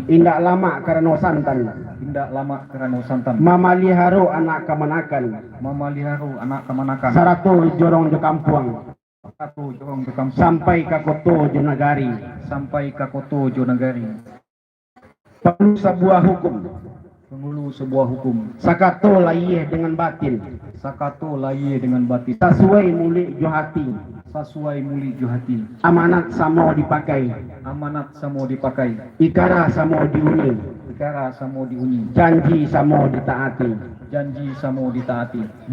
indak lama karena santan, memelihara anak kemenakan, saratu jorong jo kampung, sampai ke koto jo nagari, perlu sebuah hukum, sakato layih dengan batin, sesuai mulik jo hati, amanat samo dipakai, ikara samo diuni, janji samo ditaati,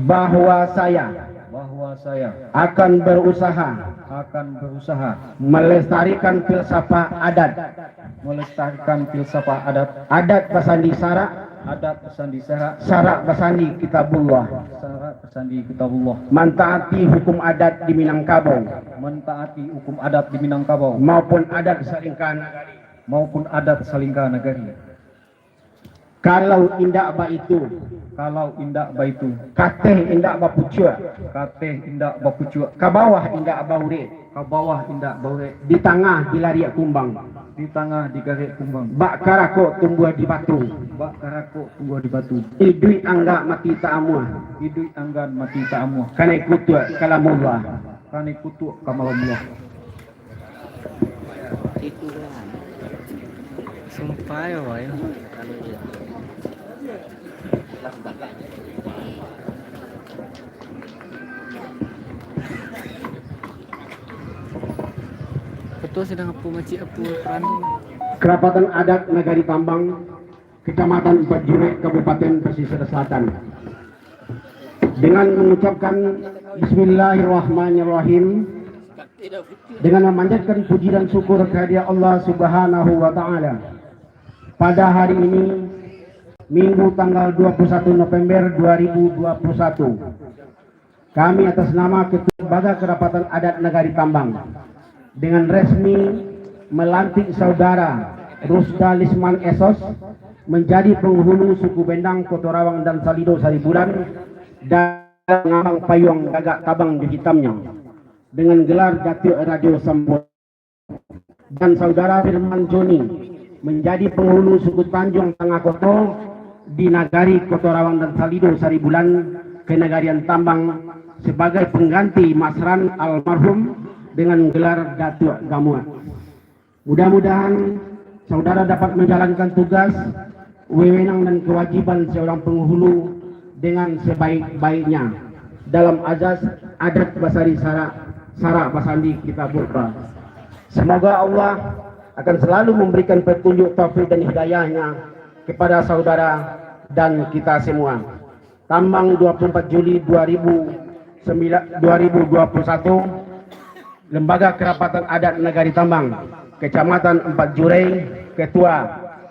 bahwa saya akan berusaha melestarikan filsafat adat Basandi Sarak Basandi Kitabullah, mentaati hukum adat di Minangkabau, maupun adat Salingka Nagari. Kalau indak ba itu, kateh indak ba pucuk, ke bawah indak baure, di tengah dilariak kumbang, bak karako tumbuh di batu, idui angga mati ta'amuah, kanai kutu kalamullah. Sumpah ya, boy. Betul sedang apa macam apa peran? Kerapatan Adat Negari Tambang, Kecamatan Empat Jurek, Kabupaten Pesisir Selatan, dengan mengucapkan Bismillahirrahmanirrahim, dengan memanjatkan puji dan syukur kehadirat Allah Subhanahu wa Ta'ala. Pada hari ini Minggu tanggal 21 November 2021. Kami atas nama Ketua Lembaga Kerapatan Adat Nagari Tambang dengan resmi melantik Saudara Rusda Lisman Esos menjadi penghulu suku Bendang, Kotorawang dan Salido Saribulan dan Ngambang Payung Gagak Tabang di hitamnya dengan gelar Jati Radio Sambo, dan Saudara Firman Joni menjadi penghulu suku Tanjung Tengah Koto di Nagari Kotorawang dan Salido Saribulan Kenagarian Tambang sebagai pengganti Masran almarhum dengan gelar Datuk Gamuat. Mudah-mudahan saudara dapat menjalankan tugas, wewenang dan kewajiban seorang penghulu dengan sebaik-baiknya dalam azas adat basari sara basandi kita berba. Semoga Allah akan selalu memberikan petunjuk taufik dan hidayahnya kepada saudara dan kita semua. Tambang 24 Juli 2021, Lembaga Kerapatan Adat Nagari Tambang, Kecamatan 4 Jurai, Ketua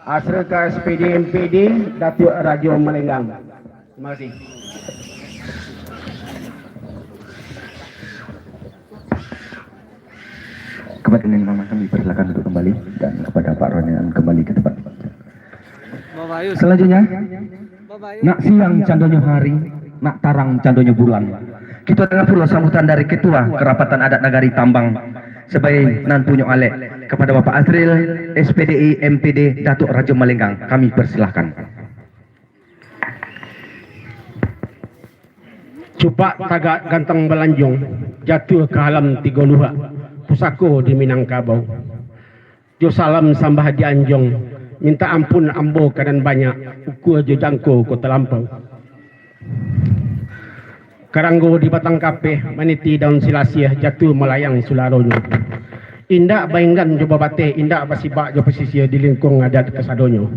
Asreka SPD MPD Datuk Radio Melenggang. Terima kasih. Kepada Nenek Mama kami persilakan untuk kembali dan kepada Pak Ronian kembali ke tempat. Selanjutnya, nak siang candonyo hari, nak tarang candonyo bulan. Kita dengar pula sambutan dari Ketua Kerapatan Adat Nagari Tambang sebagai nantunyo alek kepada Bapak Azril SPDI MPD Datuk Raja Melenggang. Kami persilahkan. Cupak tagak ganteng belanjung, jatuh ke alam tiga luhak, pusako di Minangkabau. Jo salam sambah di Anjong, minta ampun ambo kanan banyak, uku jo jangko ko terlampau. Karanggo di batang kape, maniti daun silasiah, jatuh melayang sularonyo. Indak bainggan jo babate, indak basibak jo pesisir di lingkung adat kesadonyo.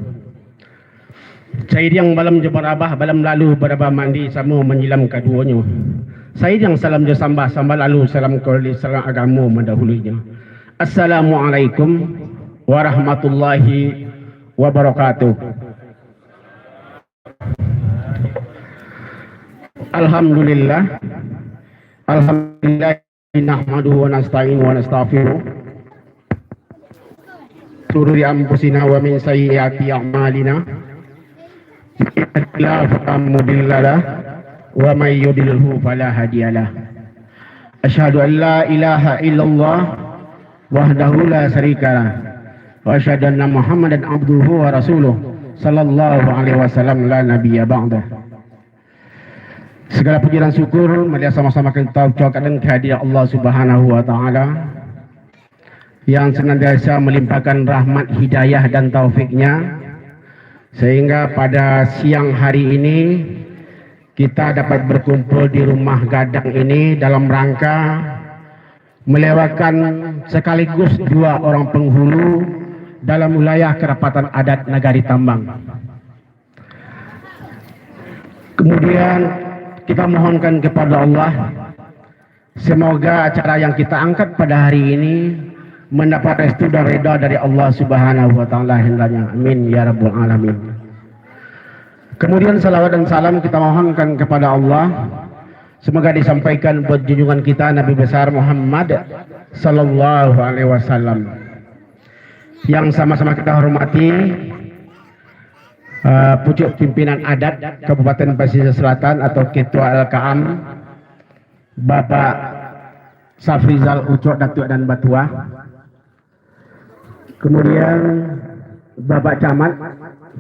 Saya yang balam jo barabah, balam lalu barabah mandi sama menyilam keduanya. Saya yang salam jo sambah, sambah lalu salam koli salam agama mendahulunya. Assalamualaikum warahmatullahi wabarakatuh. Alhamdulillah, alhamdulillah, nahmaduhu wa nasta'inu wa nastaghfiruh. Sururi anfusina wa min sayyiati a'malina. La mudhillalah wa may yudlilhu fala hadiyalah. Asyhadu an la ilaha illallah wahdahu la syarikalah wa asyhadu anna Muhammadan abduhu wa rasuluh sallallahu alaihi wasallam la nabiyya ba'dah. Segala puji dan syukur marilah sama-sama kita ucapkan kehadiran Allah Subhanahu wa taala yang senantiasa melimpahkan rahmat, hidayah dan taufiknya sehingga pada siang hari ini kita dapat berkumpul di rumah gadang ini dalam rangka melewatkan sekaligus dua orang penghulu dalam wilayah Kerapatan Adat Nagari Tambang. Kemudian kita mohonkan kepada Allah semoga acara yang kita angkat pada hari ini mendapat restu dan reda dari Allah Subhanahu wa taala hendaknya. Amin ya rabbal alamin. Kemudian salawat dan salam kita mohonkan kepada Allah semoga disampaikan buat junjungan kita Nabi besar Muhammad sallallahu alaihi wasallam. Yang sama-sama kita hormati pucuk pimpinan adat Kabupaten Pesisir Selatan atau Ketua LKAM Bapak Safrizal Ucok Datuk dan Batua. Kemudian Bapak Camat